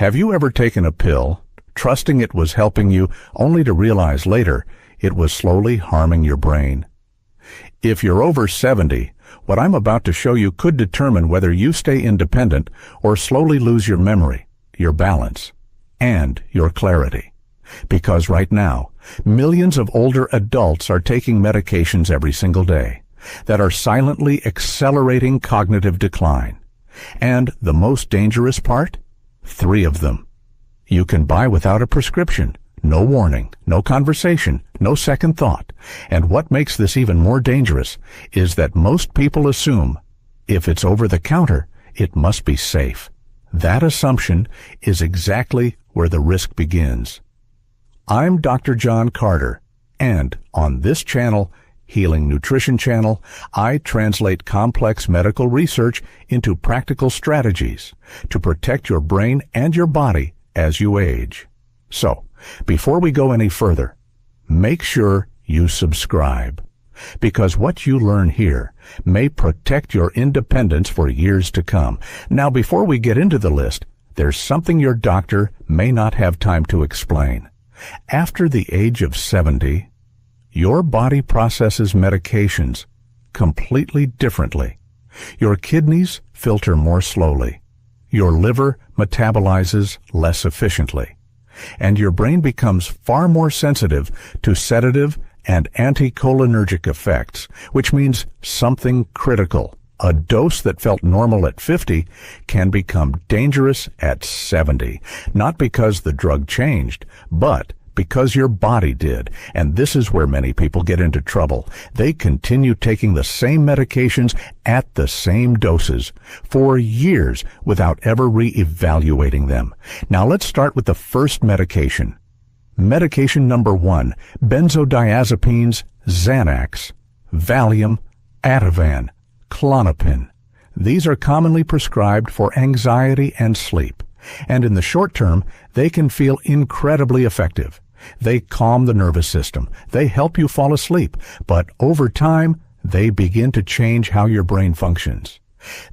Have you ever taken a pill, trusting it was helping you, only to realize later it was slowly harming your brain? If you're over 70, what I'm about to show you could determine whether you stay independent or slowly lose your memory, your balance, and your clarity. Because right now, millions of older adults are taking medications every single day that are silently accelerating cognitive decline. And the most dangerous part? 3 of them. You can buy without a prescription. No warning, no conversation, no second thought. And what makes this even more dangerous is that most people assume if it's over the counter, it must be safe. That assumption is exactly where the risk begins. I'm Dr. John Carter, and on this channel, Healing Nutrition Channel, I translate complex medical research into practical strategies to protect your brain and your body as you age. So, before we go any further, make sure you subscribe, because what you learn here may protect your independence for years to come. Now, before we get into the list, there's something your doctor may not have time to explain. After the age of 70, your body processes medications completely differently. Your kidneys filter more slowly. Your liver metabolizes less efficiently. And your brain becomes far more sensitive to sedative and anticholinergic effects, which means something critical. A dose that felt normal at 50 can become dangerous at 70, not because the drug changed, but because your body did. And this is where many people get into trouble. They continue taking the same medications at the same doses for years without ever re-evaluating them. Now let's start with the first medication. Medication number 1, benzodiazepines, Xanax, Valium, Ativan, Klonopin. These are commonly prescribed for anxiety and sleep, and in the short term, they can feel incredibly effective. They calm the nervous system. They help you fall asleep, but over time, they begin to change how your brain functions.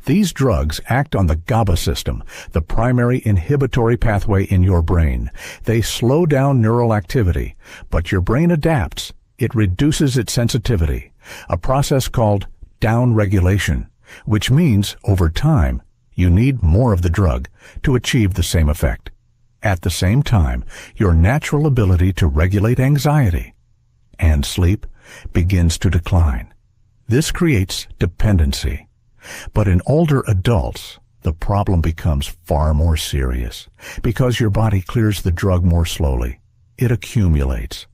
These drugs act on the GABA system, the primary inhibitory pathway in your brain. They slow down neural activity, but your brain adapts. It reduces its sensitivity, a process called downregulation, which means, over time, you need more of the drug to achieve the same effect. At the same time, your natural ability to regulate anxiety and sleep begins to decline. This creates dependency. But in older adults, the problem becomes far more serious because your body clears the drug more slowly. It accumulates.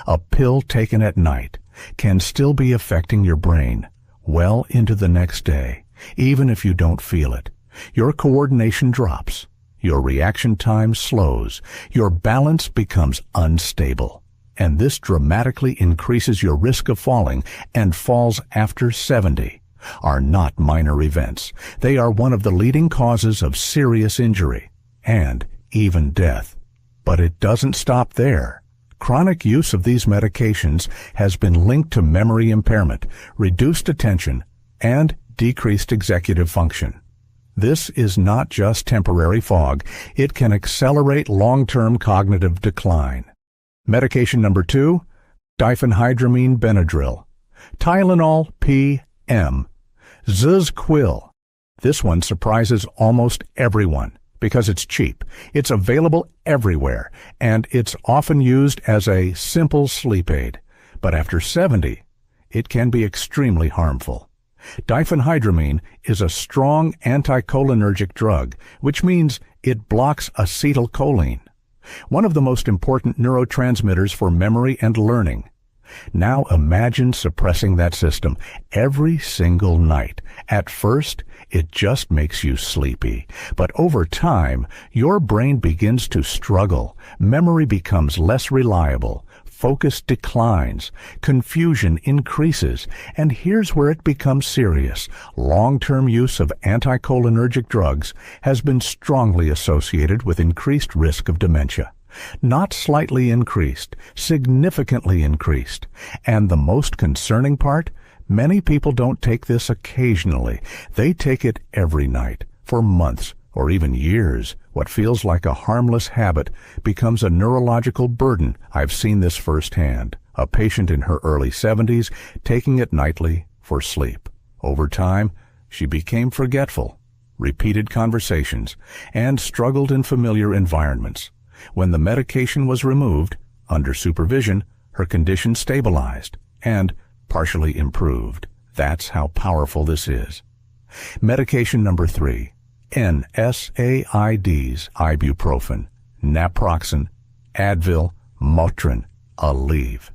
A pill taken at night can still be affecting your brain well into the next day, even if you don't feel it. Your coordination drops. Your reaction time slows. Your balance becomes unstable. And this dramatically increases your risk of falling, and falls after 70 are not minor events. They are one of the leading causes of serious injury and even death. But it doesn't stop there. Chronic use of these medications has been linked to memory impairment, reduced attention, and decreased executive function. This is not just temporary fog. It can accelerate long-term cognitive decline. Medication number 2, diphenhydramine Benadryl, Tylenol PM, Zuzquil. This one surprises almost everyone because it's cheap. It's available everywhere, and it's often used as a simple sleep aid. But after 70, it can be extremely harmful. Diphenhydramine is a strong anticholinergic drug, which means it blocks acetylcholine, one of the most important neurotransmitters for memory and learning. Now imagine suppressing that system every single night. At first, it just makes you sleepy, but over time, your brain begins to struggle. Memory becomes less reliable. Focus declines, confusion increases, and here's where it becomes serious. Long-term use of anticholinergic drugs has been strongly associated with increased risk of dementia. Not slightly increased, significantly increased. And the most concerning part? Many people don't take this occasionally. They take it every night, for months, or even years, What feels like a harmless habit becomes a neurological burden. I've seen this firsthand. A patient in her early 70s taking it nightly for sleep. Over time, she became forgetful, repeated conversations, and struggled in familiar environments. When the medication was removed, under supervision, her condition stabilized and partially improved. That's how powerful this is. Medication number 3. NSAIDs, ibuprofen, naproxen, Advil, Motrin, Aleve.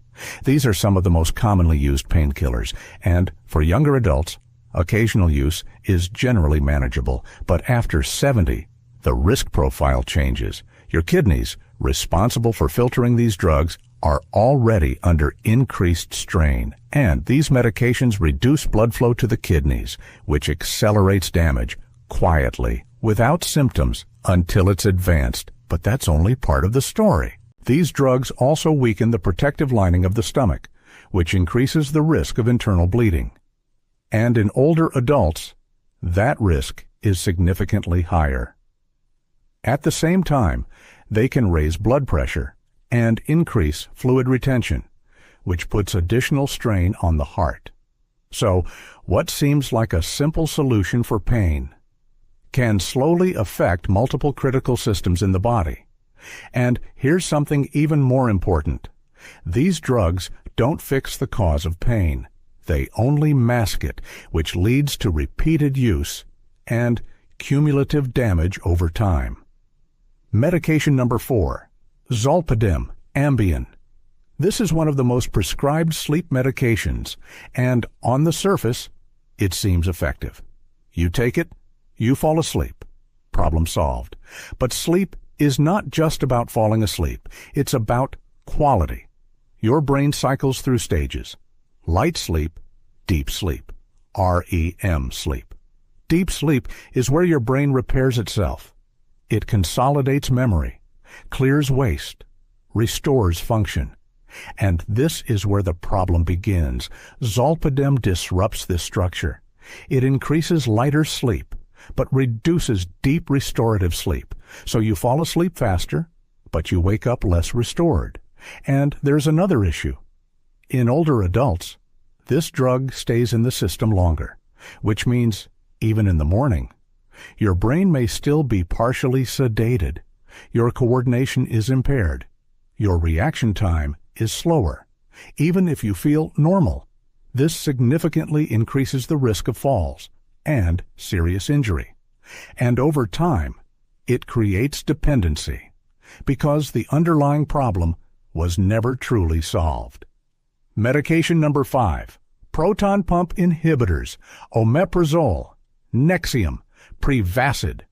These are some of the most commonly used painkillers, and for younger adults, occasional use is generally manageable. But after 70, the risk profile changes. Your kidneys, responsible for filtering these drugs, are already under increased strain, and these medications reduce blood flow to the kidneys, which accelerates damage quietly, without symptoms, until it's advanced. But that's only part of the story. These drugs also weaken the protective lining of the stomach, which increases the risk of internal bleeding. And in older adults, that risk is significantly higher. At the same time, they can raise blood pressure and increase fluid retention, which puts additional strain on the heart. So, what seems like a simple solution for pain can slowly affect multiple critical systems in the body. And here's something even more important. These drugs don't fix the cause of pain. They only mask it, which leads to repeated use and cumulative damage over time. Medication number 4. Zolpidem, Ambien. This is one of the most prescribed sleep medications, and on the surface, it seems effective. You take it, you fall asleep. Problem solved. But sleep is not just about falling asleep. It's about quality. Your brain cycles through stages. Light sleep, deep sleep. REM sleep. Deep sleep is where your brain repairs itself. It consolidates memory, clears waste, restores function. And this is where the problem begins. Zolpidem disrupts this structure. It increases lighter sleep, but reduces deep restorative sleep. So you fall asleep faster, but you wake up less restored. And there's another issue. In older adults, this drug stays in the system longer, which means even in the morning, your brain may still be partially sedated. Your coordination is impaired. Your reaction time is slower, even if you feel normal. This significantly increases the risk of falls and serious injury. And over time, it creates dependency because the underlying problem was never truly solved. Medication number 5. Proton pump inhibitors, omeprazole, Nexium, Prevacid.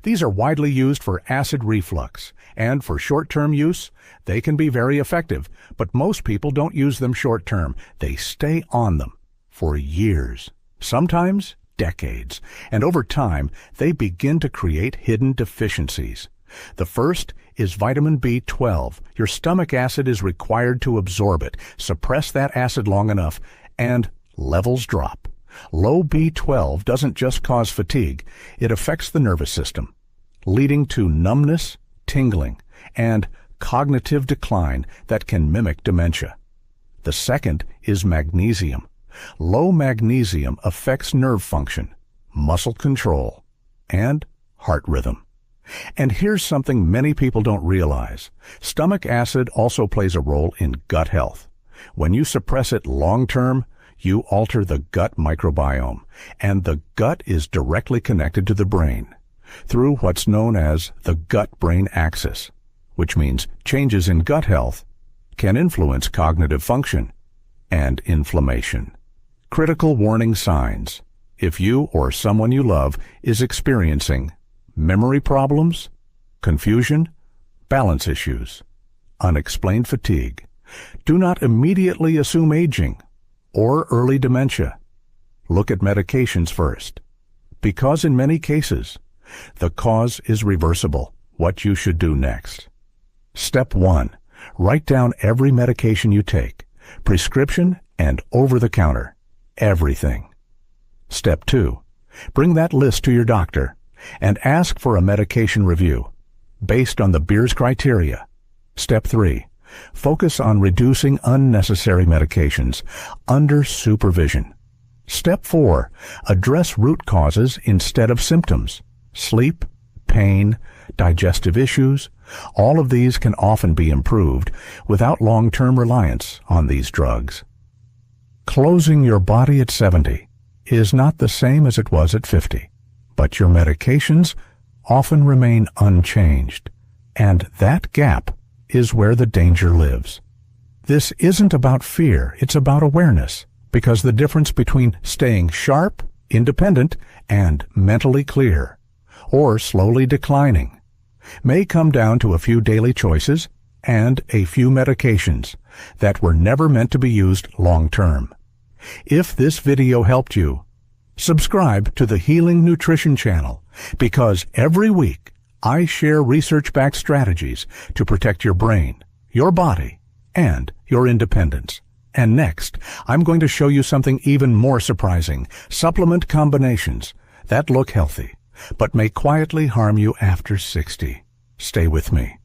These are widely used for acid reflux, and for short-term use, they can be very effective, but most people don't use them short-term. They stay on them for years, sometimes decades, and over time, they begin to create hidden deficiencies. The first is vitamin B12. Your stomach acid is required to absorb it. Suppress that acid long enough, and levels drop. Low B12 doesn't just cause fatigue, it affects the nervous system, leading to numbness, tingling, and cognitive decline that can mimic dementia. The second is magnesium. Low magnesium affects nerve function, muscle control, and heart rhythm. And here's something many people don't realize. Stomach acid also plays a role in gut health. When you suppress it long-term, you alter the gut microbiome, and the gut is directly connected to the brain through what's known as the gut-brain axis, which means changes in gut health can influence cognitive function and inflammation. Critical warning signs. If you or someone you love is experiencing memory problems, confusion, balance issues, unexplained fatigue, do not immediately assume aging or early dementia. Look at medications first, because in many cases, the cause is reversible. What you should do next. Step 1. Write down every medication you take, prescription and over-the-counter, everything. Step 2. Bring that list to your doctor. and ask for a medication review based on the Beers criteria. Step 3. Focus on reducing unnecessary medications under supervision. Step 4. Address root causes instead of symptoms. Sleep, pain, digestive issues, all of these can often be improved without long-term reliance on these drugs. Closing your body at 70 is not the same as it was at 50, but your medications often remain unchanged, and that gap is where the danger lives. This isn't about fear, it's about awareness, because the difference between staying sharp, independent, and mentally clear, or slowly declining, may come down to a few daily choices and a few medications that were never meant to be used long-term. If this video helped you, subscribe to the Healing Nutrition channel, because every week I share research-backed strategies to protect your brain, your body, and your independence. And next, I'm going to show you something even more surprising: supplement combinations that look healthy, but may quietly harm you after 60. Stay with me.